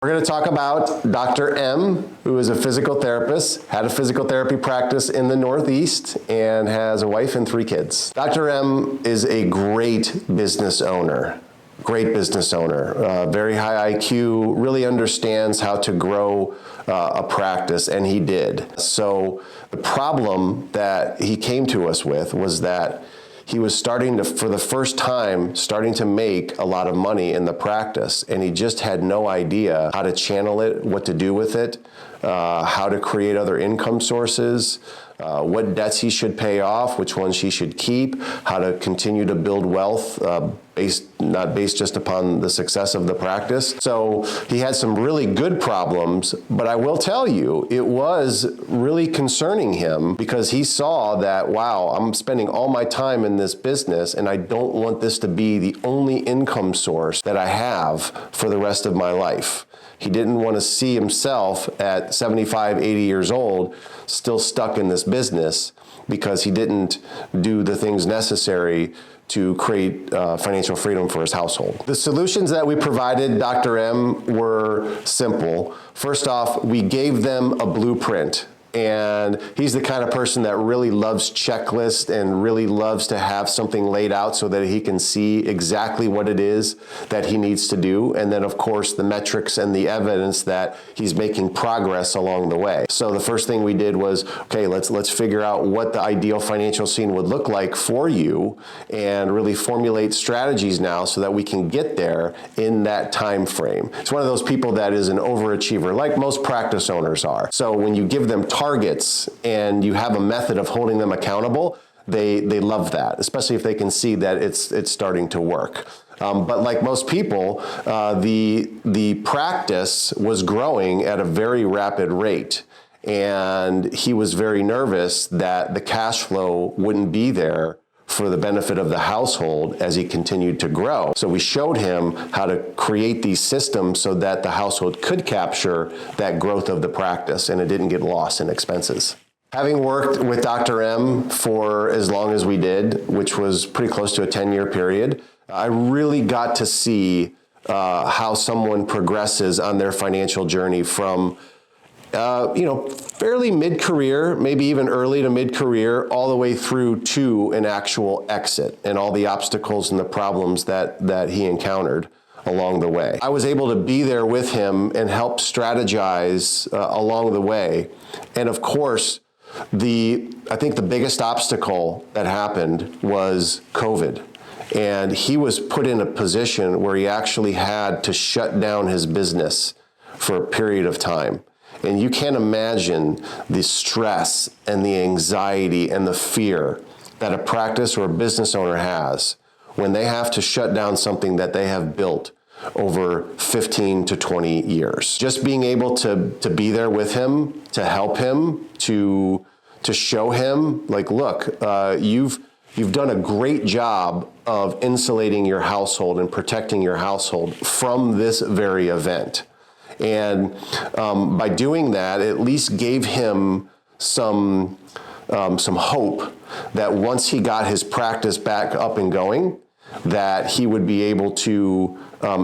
We're going to talk about Dr. M, who is a physical therapist, had a physical therapy practice in the Northeast, and has a wife and 3 kids. Dr. M is a great business owner. Great business owner, very high IQ, really understands how to grow a practice, and he did. So the problem that he came to us with was that he was starting to, for the first time, starting to make a lot of money in the practice, and he just had no idea how to channel it, what to do with it, how to create other income sources, what debts he should pay off, which ones he should keep, how to continue to build wealth, not based just upon the success of the practice. So he had some really good problems, but I will tell you, it was really concerning him because he saw that, wow, I'm spending all my time in this business and I don't want this to be the only income source that I have for the rest of my life. He didn't want to see himself at 75, 80 years old still stuck in this business because he didn't do the things necessary to create financial freedom for his household. The solutions that we provided Dr. M were simple. First off, we gave them a blueprint. And he's the kind of person that really loves checklists and really loves to have something laid out so that he can see exactly what it is that he needs to do. And then, of course, the metrics and the evidence that he's making progress along the way. So the first thing we did was, okay, let's figure out what the ideal financial scene would look like for you and really formulate strategies now so that we can get there in that time frame. It's one of those people that is an overachiever, like most practice owners are. So when you give them targets and you have a method of holding them accountable, they love that, especially if they can see that it's starting to work. But like most people, the practice was growing at a very rapid rate. And he was very nervous that the cash flow wouldn't be there for the benefit of the household as he continued to grow. So we showed him how to create these systems so that the household could capture that growth of the practice and it didn't get lost in expenses. Having worked with Dr. M for as long as we did, which was pretty close to a 10-year period, I really got to see how someone progresses on their financial journey from fairly mid-career, maybe even early to mid-career, all the way through to an actual exit and all the obstacles and the problems that he encountered along the way. I was able to be there with him and help strategize along the way. And of course, I think the biggest obstacle that happened was COVID. And he was put in a position where he actually had to shut down his business for a period of time. And you can't imagine the stress and the anxiety and the fear that a practice or a business owner has when they have to shut down something that they have built over 15 to 20 years. Just being able to be there with him, to help him, to show him, like, look, you've done a great job of insulating your household and protecting your household from this very event. And by doing that, at least gave him some hope that once he got his practice back up and going, that he would be able to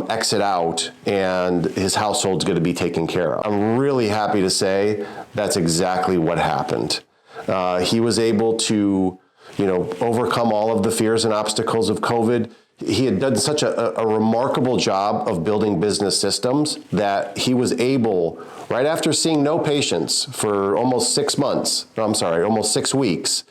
exit out and his household's going to be taken care of. I'm really happy to say that's exactly what happened. He was able to, overcome all of the fears and obstacles of COVID. He had done such a remarkable job of building business systems that he was able, right after seeing no patients for almost 6 weeks,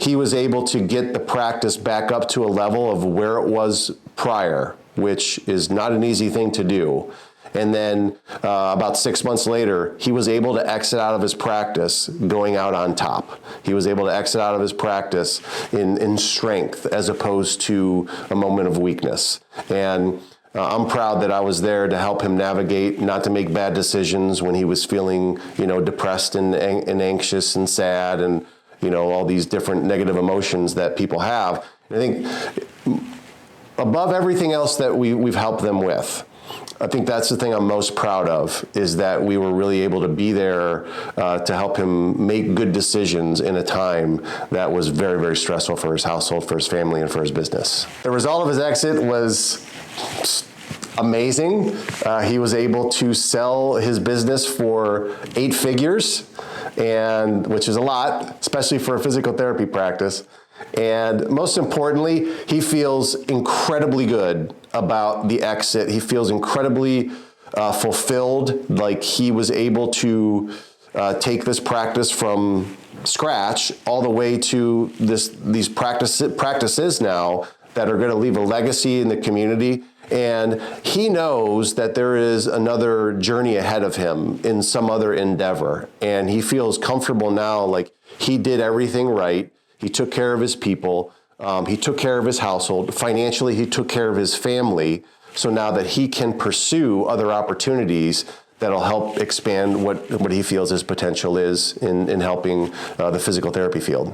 he was able to get the practice back up to a level of where it was prior, which is not an easy thing to do. And then about 6 months later, he was able to exit out of his practice going out on top. He was able to exit out of his practice in strength as opposed to a moment of weakness. And I'm proud that I was there to help him navigate, not to make bad decisions when he was feeling, depressed and anxious and sad and, all these different negative emotions that people have. And I think above everything else that we've helped them with, I think that's the thing I'm most proud of, is that we were really able to be there to help him make good decisions in a time that was very, very stressful for his household, for his family, and for his business. The result of his exit was amazing. He was able to sell his business for 8 figures, and which is a lot, especially for a physical therapy practice. And most importantly, he feels incredibly good about the exit. He feels incredibly fulfilled, like he was able to take this practice from scratch all the way to these practices now that are going to leave a legacy in the community. And he knows that there is another journey ahead of him in some other endeavor. And he feels comfortable now, like he did everything right. He took care of his people. He took care of his household. Financially, he took care of his family. So now that he can pursue other opportunities that'll help expand what he feels his potential is in helping the physical therapy field.